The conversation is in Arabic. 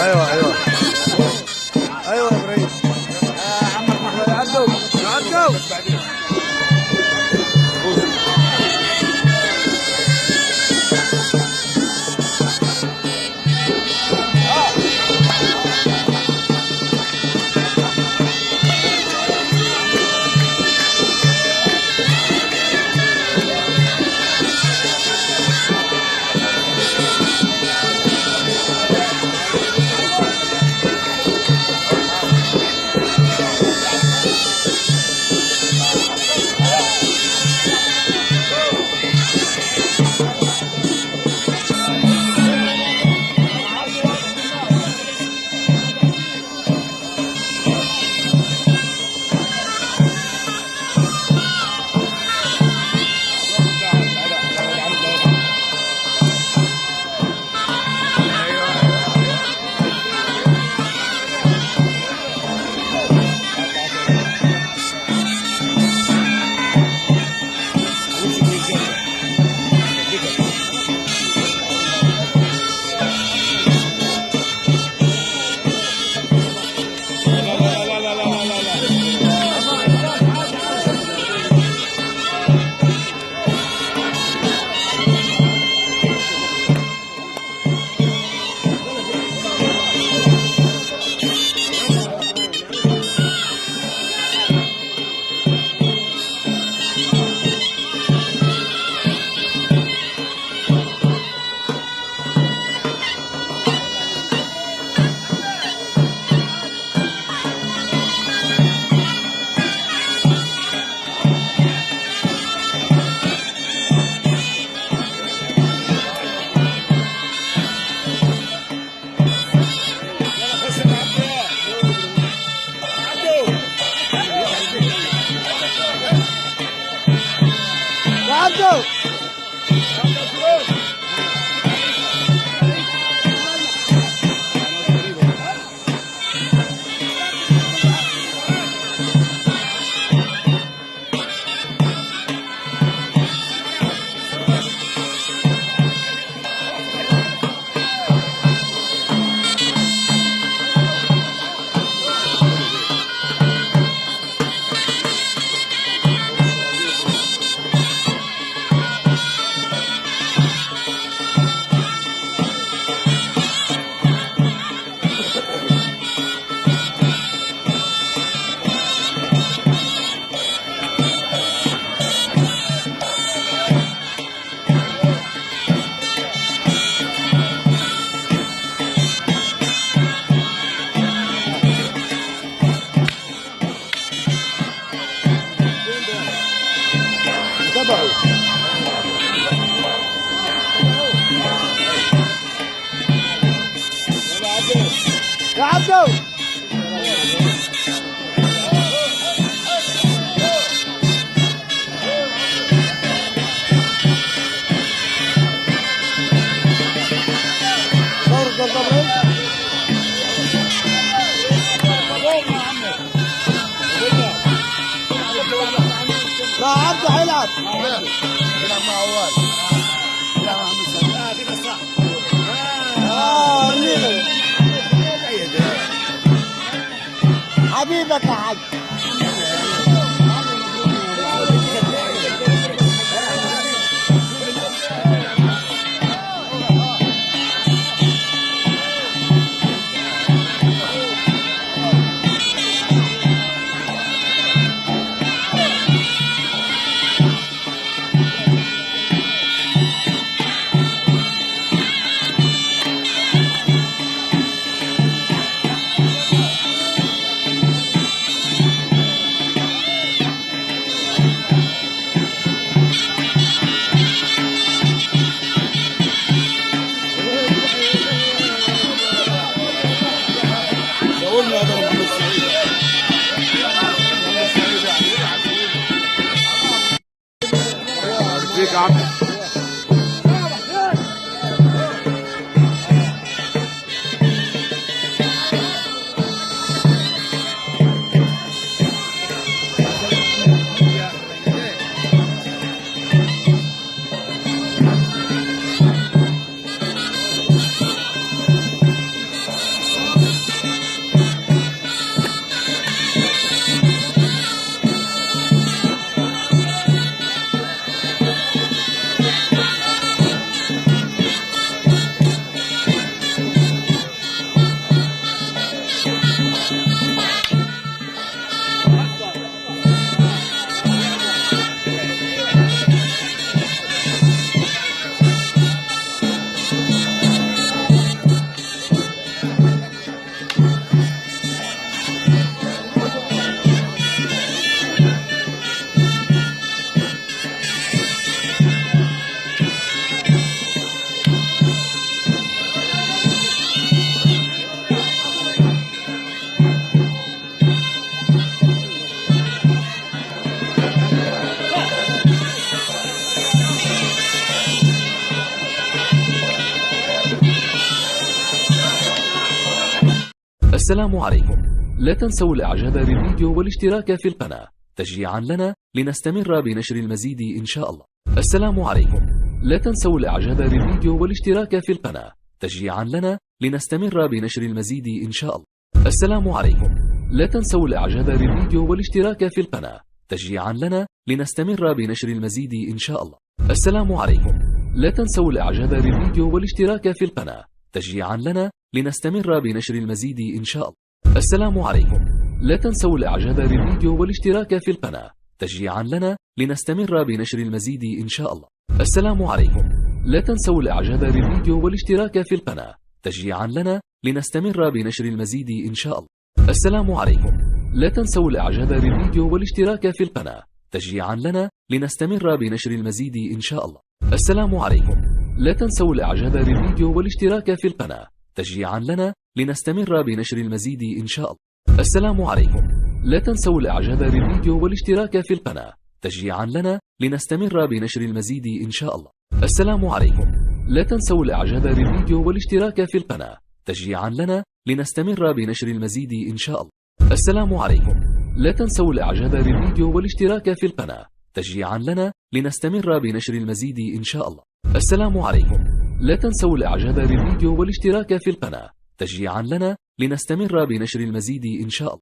ايوه ايوه ايوه يا ابراهيم. عمك محمد عدو عدو. عدو تبعوا يا عبدو. لا عبده حيلعب يلعب مع عواد يلعب مع محمد كده صح. حبيبك يا حاج. السلام عليكم. لا تنسوا الإعجاب بالفيديو والاشتراك في القناة تشجيعا لنا لنستمر بنشر المزيد إن شاء الله. السلام عليكم. لا تنسوا الإعجاب بالفيديو والاشتراك في القناة تشجيعا لنا لنستمر بنشر المزيد إن شاء الله. السلام عليكم. لا تنسوا الإعجاب بالفيديو والاشتراك في القناة تشجيعا لنا لنستمر بنشر المزيد إن شاء الله. السلام عليكم. لا تنسوا الإعجاب بالفيديو والاشتراك في القناة تشجيعا لنا لنستمر بنشر المزيد إن شاء الله. السلام عليكم. لا تنسوا الإعجاب بالفيديو والاشتراك في القناة تشجيعا لنا لنستمر بنشر المزيد إن شاء الله. السلام عليكم. لا تنسوا الإعجاب بالفيديو والاشتراك في القناة تشجيعا لنا لنستمر بنشر المزيد إن شاء الله. السلام عليكم. لا تنسوا الإعجاب بالفيديو والاشتراك في القناة تشجيعا لنا لنستمر بنشر المزيد إن شاء الله. السلام عليكم. لا تنسوا الإعجاب بالفيديو والاشتراك في القناة تشجيعا لنا لنستمر بنشر المزيد إن شاء الله. السلام عليكم. لا تنسوا الإعجاب بالفيديو والاشتراك في القناة تشجيعا لنا لنستمر بنشر المزيد إن شاء الله. السلام عليكم. لا تنسوا الإعجاب بالفيديو والاشتراك في القناة تشجيعا لنا لنستمر بنشر المزيد إن شاء الله. السلام عليكم. لا تنسوا الإعجاب بالفيديو والاشتراك في القناة تشجيعا لنا لنستمر بنشر المزيد إن شاء الله. السلام عليكم. لا تنسوا الإعجاب بالفيديو والاشتراك في القناة تشجيعا لنا لنستمر بنشر المزيد إن شاء الله.